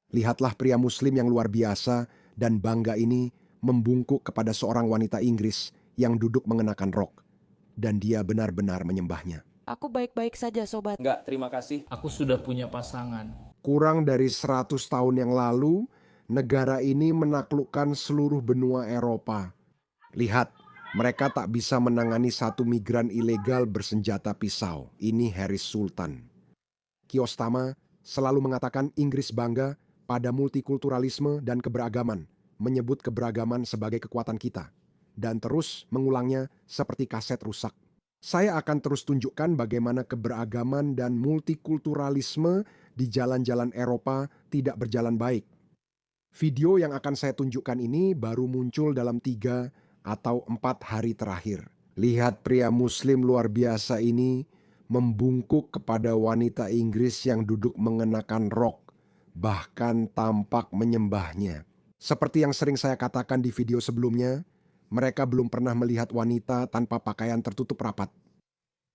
Lihatlah pria muslim yang luar biasa dan bangga ini membungkuk kepada seorang wanita Inggris yang duduk mengenakan rok. Dan dia benar-benar menyembahnya. Aku baik-baik saja, sobat. Enggak, terima kasih. Aku sudah punya pasangan. Kurang dari 100 tahun yang lalu, negara ini menaklukkan seluruh benua Eropa. Lihat, mereka tak bisa menangani satu migran ilegal bersenjata pisau. Ini Harris Sultan. Kiostama selalu mengatakan Inggris bangga pada multikulturalisme dan keberagaman, menyebut keberagaman sebagai kekuatan kita, dan terus mengulangnya seperti kaset rusak. Saya akan terus tunjukkan bagaimana keberagaman dan multikulturalisme di jalan-jalan Eropa tidak berjalan baik. Video yang akan saya tunjukkan ini baru muncul dalam 3 atau 4 hari terakhir. Lihat pria muslim luar biasa ini membungkuk kepada wanita Inggris yang duduk mengenakan rok, bahkan tampak menyembahnya. Seperti yang sering saya katakan di video sebelumnya, mereka belum pernah melihat wanita tanpa pakaian tertutup rapat.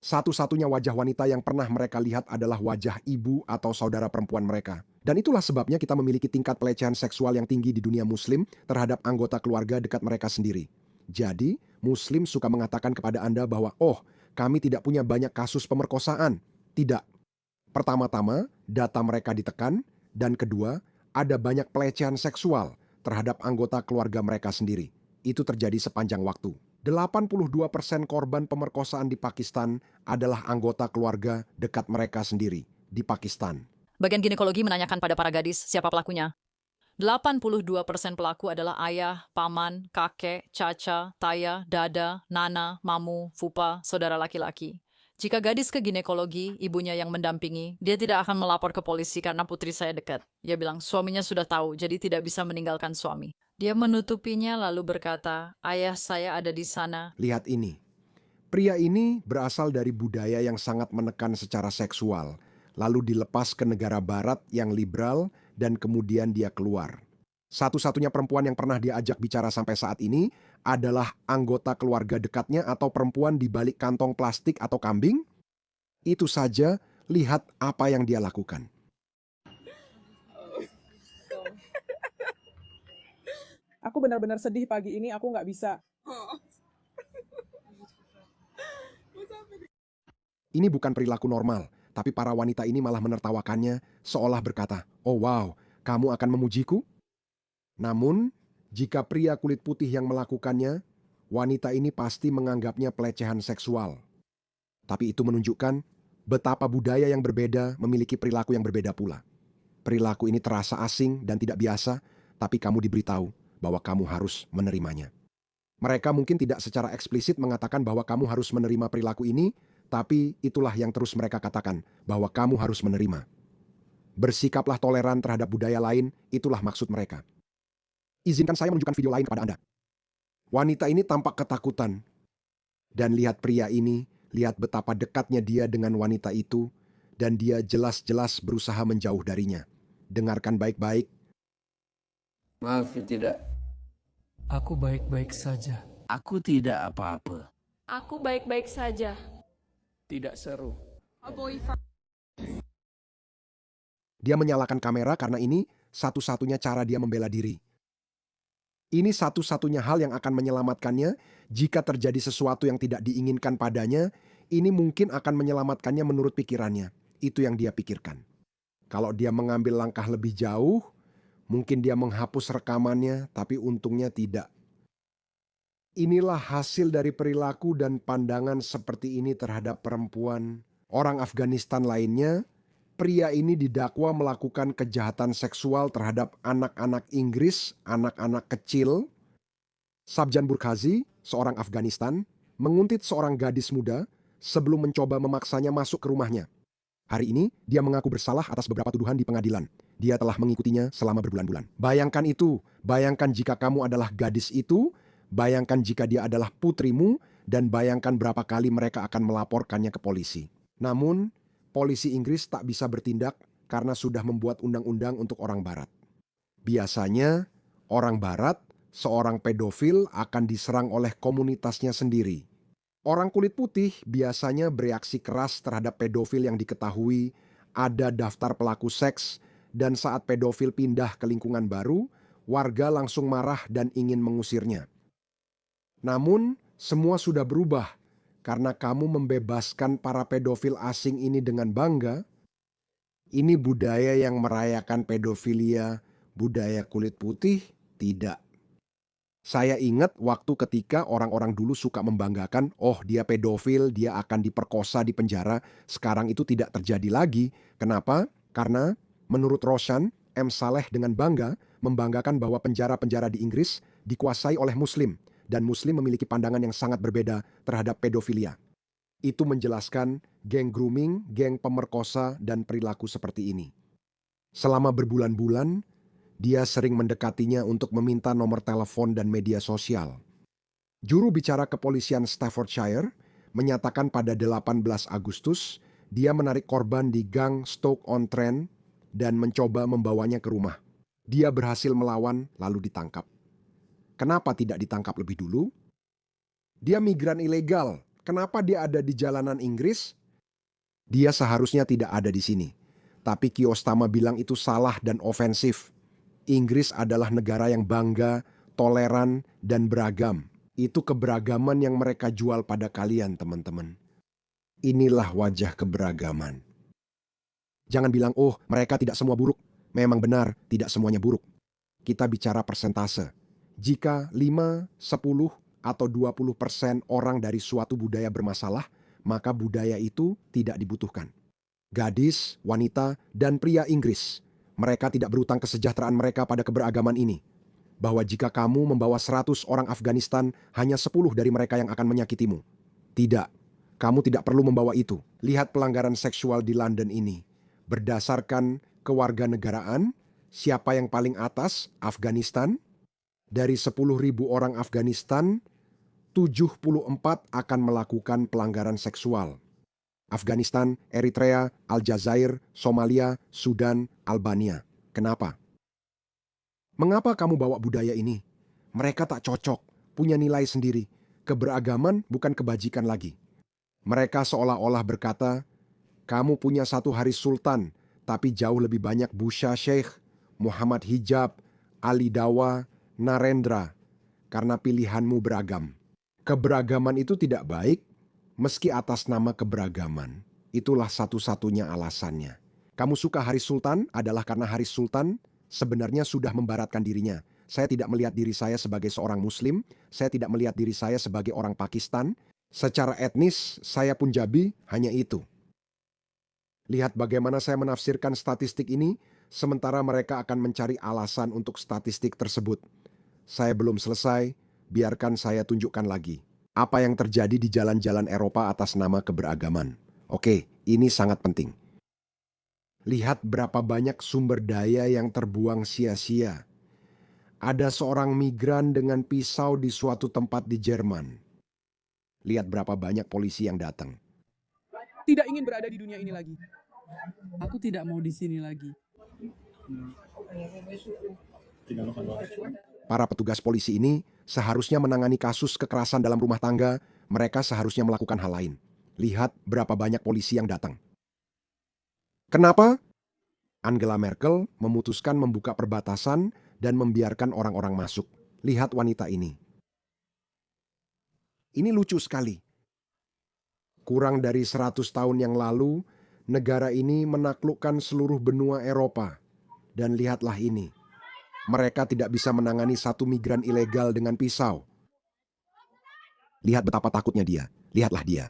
Satu-satunya wajah wanita yang pernah mereka lihat adalah wajah ibu atau saudara perempuan mereka. Dan itulah sebabnya kita memiliki tingkat pelecehan seksual yang tinggi di dunia muslim terhadap anggota keluarga dekat mereka sendiri. Jadi, muslim suka mengatakan kepada Anda bahwa, oh, kami tidak punya banyak kasus pemerkosaan. Tidak. Pertama-tama, data mereka ditekan, dan kedua, ada banyak pelecehan seksual terhadap anggota keluarga mereka sendiri. Itu terjadi sepanjang waktu. 82% korban pemerkosaan di Pakistan adalah anggota keluarga dekat mereka sendiri di Pakistan. Bagian ginekologi menanyakan pada para gadis siapa pelakunya. 82% pelaku adalah ayah, paman, kakek, caca, taya, dada, nana, mamu, fupa, saudara laki-laki. Jika gadis ke ginekologi, ibunya yang mendampingi, dia tidak akan melapor ke polisi karena putri saya dekat. Dia bilang suaminya sudah tahu, jadi tidak bisa meninggalkan suami. Dia menutupinya lalu berkata, ayah saya ada di sana. Lihat ini. Pria ini berasal dari budaya yang sangat menekan secara seksual, lalu dilepas ke negara barat yang liberal dan kemudian dia keluar. Satu-satunya perempuan yang pernah dia ajak bicara sampai saat ini adalah anggota keluarga dekatnya atau perempuan di balik kantong plastik atau kambing. Itu saja, lihat apa yang dia lakukan. Aku benar-benar sedih pagi ini, aku nggak bisa. Ini bukan perilaku normal, tapi para wanita ini malah menertawakannya seolah berkata, oh wow, kamu akan memujiku? Namun, jika pria kulit putih yang melakukannya, wanita ini pasti menganggapnya pelecehan seksual. Tapi itu menunjukkan betapa budaya yang berbeda memiliki perilaku yang berbeda pula. Perilaku ini terasa asing dan tidak biasa, tapi kamu diberitahu bahwa kamu harus menerimanya. Mereka mungkin tidak secara eksplisit mengatakan bahwa kamu harus menerima perilaku ini, tapi itulah yang terus mereka katakan, bahwa kamu harus menerima. Bersikaplah toleran terhadap budaya lain, itulah maksud mereka. Izinkan saya menunjukkan video lain kepada Anda. Wanita ini tampak ketakutan. Dan lihat pria ini, lihat betapa dekatnya dia dengan wanita itu, dan dia jelas-jelas berusaha menjauh darinya. Dengarkan baik-baik. Maaf, tidak. Aku baik-baik saja. Aku tidak apa-apa. Aku baik-baik saja. Tidak seru. Dia menyalakan kamera karena ini satu-satunya cara dia membela diri. Ini satu-satunya hal yang akan menyelamatkannya jika terjadi sesuatu yang tidak diinginkan padanya. Ini mungkin akan menyelamatkannya menurut pikirannya. Itu yang dia pikirkan. Kalau dia mengambil langkah lebih jauh, mungkin dia menghapus rekamannya, tapi untungnya tidak. Inilah hasil dari perilaku dan pandangan seperti ini terhadap perempuan. Orang Afghanistan lainnya, pria ini didakwa melakukan kejahatan seksual terhadap anak-anak Inggris, anak-anak kecil. Sabjan Burkhazi, seorang Afghanistan, menguntit seorang gadis muda sebelum mencoba memaksanya masuk ke rumahnya. Hari ini, dia mengaku bersalah atas beberapa tuduhan di pengadilan. Dia telah mengikutinya selama berbulan-bulan. Bayangkan itu, bayangkan jika kamu adalah gadis itu, bayangkan jika dia adalah putrimu, dan bayangkan berapa kali mereka akan melaporkannya ke polisi. Namun, polisi Inggris tak bisa bertindak karena sudah membuat undang-undang untuk orang barat. Biasanya, orang barat, seorang pedofil akan diserang oleh komunitasnya sendiri. Orang kulit putih biasanya bereaksi keras terhadap pedofil yang diketahui ada daftar pelaku seks Dan saat pedofil pindah ke lingkungan baru, warga langsung marah dan ingin mengusirnya. Namun, semua sudah berubah karena kamu membebaskan para pedofil asing ini dengan bangga. Ini budaya yang merayakan pedofilia, budaya kulit putih? Tidak. Saya ingat waktu ketika orang-orang dulu suka membanggakan, oh dia pedofil, dia akan diperkosa di penjara. Sekarang itu tidak terjadi lagi. Kenapa? Karena menurut Roshan, M. Saleh dengan bangga membanggakan bahwa penjara-penjara di Inggris dikuasai oleh Muslim. Dan Muslim memiliki pandangan yang sangat berbeda terhadap pedofilia. Itu menjelaskan geng grooming, geng pemerkosa, dan perilaku seperti ini. Selama berbulan-bulan, dia sering mendekatinya untuk meminta nomor telepon dan media sosial. Juru bicara kepolisian Staffordshire menyatakan pada 18 Agustus, dia menarik korban di gang Stoke-on-Trent dan mencoba membawanya ke rumah. Dia berhasil melawan lalu ditangkap. Kenapa tidak ditangkap lebih dulu? Dia migran ilegal. Kenapa dia ada di jalanan Inggris? Dia seharusnya tidak ada di sini. Tapi Kiyostama bilang itu salah dan ofensif. Inggris adalah negara yang bangga, toleran, dan beragam. Itu keberagaman yang mereka jual pada kalian, teman-teman. Inilah wajah keberagaman. Jangan bilang, oh mereka tidak semua buruk. Memang benar, tidak semuanya buruk. Kita bicara persentase. Jika 5, 10, atau 20% orang dari suatu budaya bermasalah, maka budaya itu tidak dibutuhkan. Gadis, wanita, dan pria Inggris, mereka tidak berutang kesejahteraan mereka pada keberagaman ini. Bahwa jika kamu membawa 100 orang Afghanistan, hanya 10 dari mereka yang akan menyakitimu. Tidak, kamu tidak perlu membawa itu. Lihat pelanggaran seksual di London ini. Berdasarkan kewarganegaraan, siapa yang paling atas? Afghanistan. Dari 10.000 orang Afghanistan, 74 akan melakukan pelanggaran seksual. Afghanistan, Eritrea, Aljazair, Somalia, Sudan, Albania. Kenapa? Mengapa kamu bawa budaya ini? Mereka tak cocok, punya nilai sendiri. Keberagaman bukan kebajikan lagi. Mereka seolah-olah berkata, kamu punya satu hari sultan, tapi jauh lebih banyak Busha Sheikh, Muhammad Hijab, Ali Dawa, Narendra, karena pilihanmu beragam. Keberagaman itu tidak baik, meski atas nama keberagaman. Itulah satu-satunya alasannya. Kamu suka Haris Sultan adalah karena Haris Sultan sebenarnya sudah membaratkan dirinya. Saya tidak melihat diri saya sebagai seorang Muslim, saya tidak melihat diri saya sebagai orang Pakistan. Secara etnis, saya Punjabi, hanya itu. Lihat bagaimana saya menafsirkan statistik ini, sementara mereka akan mencari alasan untuk statistik tersebut. Saya belum selesai, biarkan saya tunjukkan lagi. Apa yang terjadi di jalan-jalan Eropa atas nama keberagaman. Oke, ini sangat penting. Lihat berapa banyak sumber daya yang terbuang sia-sia. Ada seorang migran dengan pisau di suatu tempat di Jerman. Lihat berapa banyak polisi yang datang. Tidak ingin berada di dunia ini lagi. Aku tidak mau di sini lagi. Para petugas polisi ini seharusnya menangani kasus kekerasan dalam rumah tangga, mereka seharusnya melakukan hal lain. Lihat berapa banyak polisi yang datang. Kenapa? Angela Merkel memutuskan membuka perbatasan dan membiarkan orang-orang masuk. Lihat wanita ini. Ini lucu sekali. Kurang dari 100 tahun yang lalu, negara ini menaklukkan seluruh benua Eropa. Dan lihatlah ini. Mereka tidak bisa menangani satu migran ilegal dengan pisau. Lihat betapa takutnya dia. Lihatlah dia.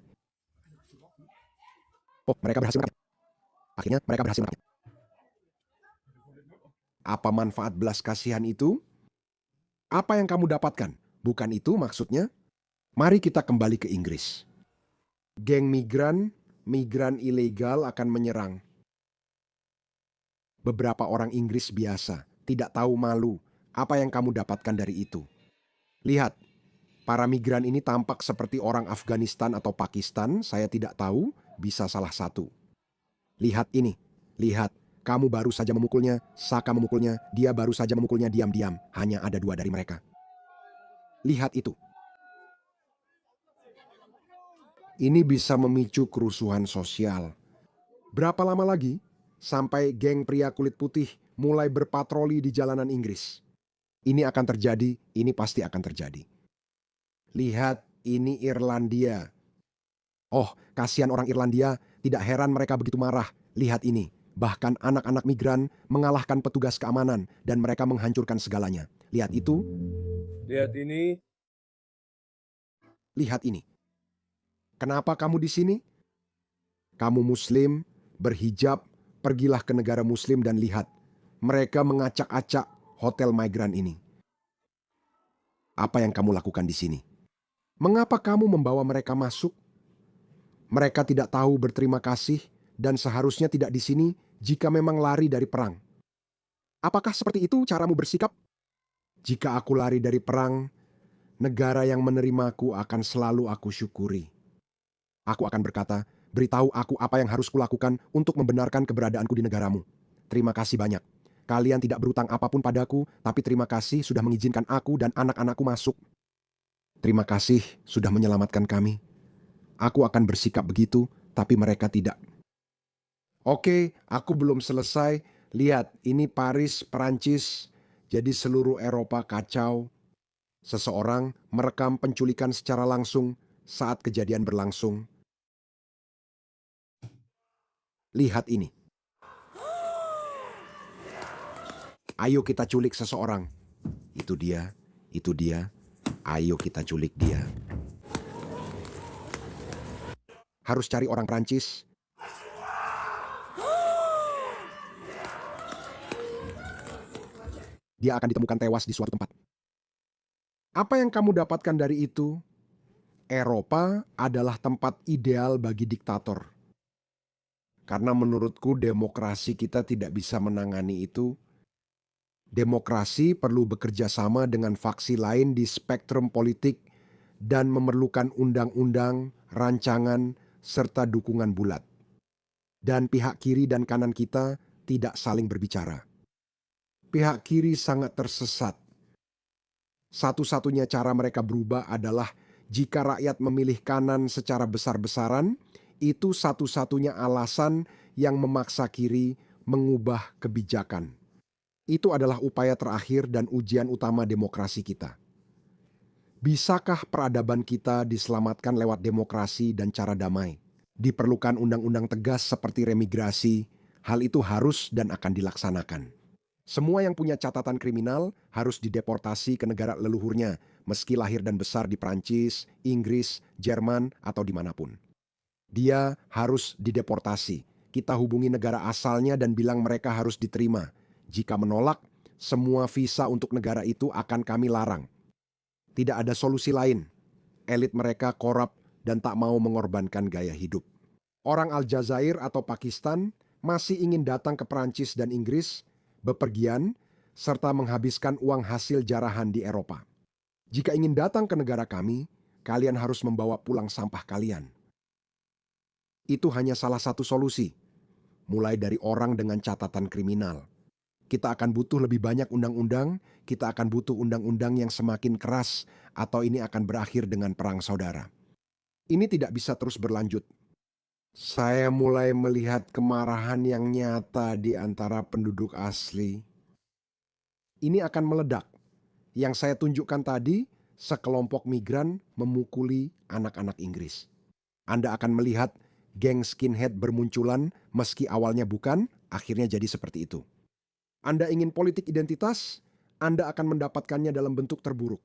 Oh, mereka berhasil menangkap. Akhirnya mereka berhasil menangkap. Apa manfaat belas kasihan itu? Apa yang kamu dapatkan? Bukan itu maksudnya? Mari kita kembali ke Inggris. Geng migran ilegal akan menyerang. Beberapa orang Inggris biasa tidak tahu malu. Apa yang kamu dapatkan dari itu? Lihat, para migran ini tampak seperti orang Afghanistan atau Pakistan, saya tidak tahu, bisa salah satu. Lihat ini, lihat, kamu baru saja memukulnya, Saka memukulnya, dia baru saja memukulnya diam-diam, hanya ada 2 dari mereka. Lihat itu. Ini bisa memicu kerusuhan sosial. Berapa lama lagi? sampai geng pria kulit putih mulai berpatroli di jalanan Inggris. Ini akan terjadi, ini pasti akan terjadi. Lihat, ini Irlandia. Oh, kasihan orang Irlandia, tidak heran mereka begitu marah. Lihat ini, bahkan anak-anak migran mengalahkan petugas keamanan dan mereka menghancurkan segalanya. Lihat itu. Lihat ini. Lihat ini. Kenapa kamu di sini? Kamu Muslim, berhijab, pergilah ke negara Muslim dan lihat. Mereka mengacak-acak hotel migran ini. Apa yang kamu lakukan di sini? Mengapa kamu membawa mereka masuk? Mereka tidak tahu berterima kasih dan seharusnya tidak di sini jika memang lari dari perang. Apakah seperti itu caramu bersikap? Jika aku lari dari perang, negara yang menerimaku akan selalu aku syukuri. Aku akan berkata, beritahu aku apa yang harus kulakukan untuk membenarkan keberadaanku di negaramu. Terima kasih banyak. Kalian tidak berutang apapun padaku, tapi terima kasih sudah mengizinkan aku dan anak-anakku masuk. Terima kasih sudah menyelamatkan kami. Aku akan bersikap begitu, tapi mereka tidak. Oke, aku belum selesai. Lihat, ini Paris, Perancis. Jadi seluruh Eropa kacau. Seseorang merekam penculikan secara langsung saat kejadian berlangsung. Lihat ini. Ayo kita culik seseorang. Itu dia, itu dia. Ayo kita culik dia. Harus cari orang Prancis. Dia akan ditemukan tewas di suatu tempat. Apa yang kamu dapatkan dari itu? Eropa adalah tempat ideal bagi diktator. Karena menurutku demokrasi kita tidak bisa menangani itu. Demokrasi perlu bekerja sama dengan faksi lain di spektrum politik dan memerlukan undang-undang, rancangan, serta dukungan bulat. Dan pihak kiri dan kanan kita tidak saling berbicara. Pihak kiri sangat tersesat. Satu-satunya cara mereka berubah adalah jika rakyat memilih kanan secara besar-besaran, itu satu-satunya alasan yang memaksa kiri mengubah kebijakan. Itu adalah upaya terakhir dan ujian utama demokrasi kita. Bisakah peradaban kita diselamatkan lewat demokrasi dan cara damai? Diperlukan undang-undang tegas seperti remigrasi. Hal itu harus dan akan dilaksanakan. Semua yang punya catatan kriminal harus dideportasi ke negara leluhurnya, meski lahir dan besar di Prancis, Inggris, Jerman, atau dimanapun. Dia harus dideportasi. Kita hubungi negara asalnya dan bilang mereka harus diterima. Jika menolak, semua visa untuk negara itu akan kami larang. Tidak ada solusi lain. Elit mereka korup dan tak mau mengorbankan gaya hidup. Orang Aljazair atau Pakistan masih ingin datang ke Prancis dan Inggris, bepergian, serta menghabiskan uang hasil jarahan di Eropa. Jika ingin datang ke negara kami, kalian harus membawa pulang sampah kalian. Itu hanya salah satu solusi, mulai dari orang dengan catatan kriminal. Kita akan butuh lebih banyak undang-undang, kita akan butuh undang-undang yang semakin keras, atau ini akan berakhir dengan perang saudara. Ini tidak bisa terus berlanjut. Saya mulai melihat kemarahan yang nyata di antara penduduk asli. Ini akan meledak. Yang saya tunjukkan tadi, sekelompok migran memukuli anak-anak Inggris. Anda akan melihat geng skinhead bermunculan, meski awalnya bukan, akhirnya jadi seperti itu. Anda ingin politik identitas, Anda akan mendapatkannya dalam bentuk terburuk.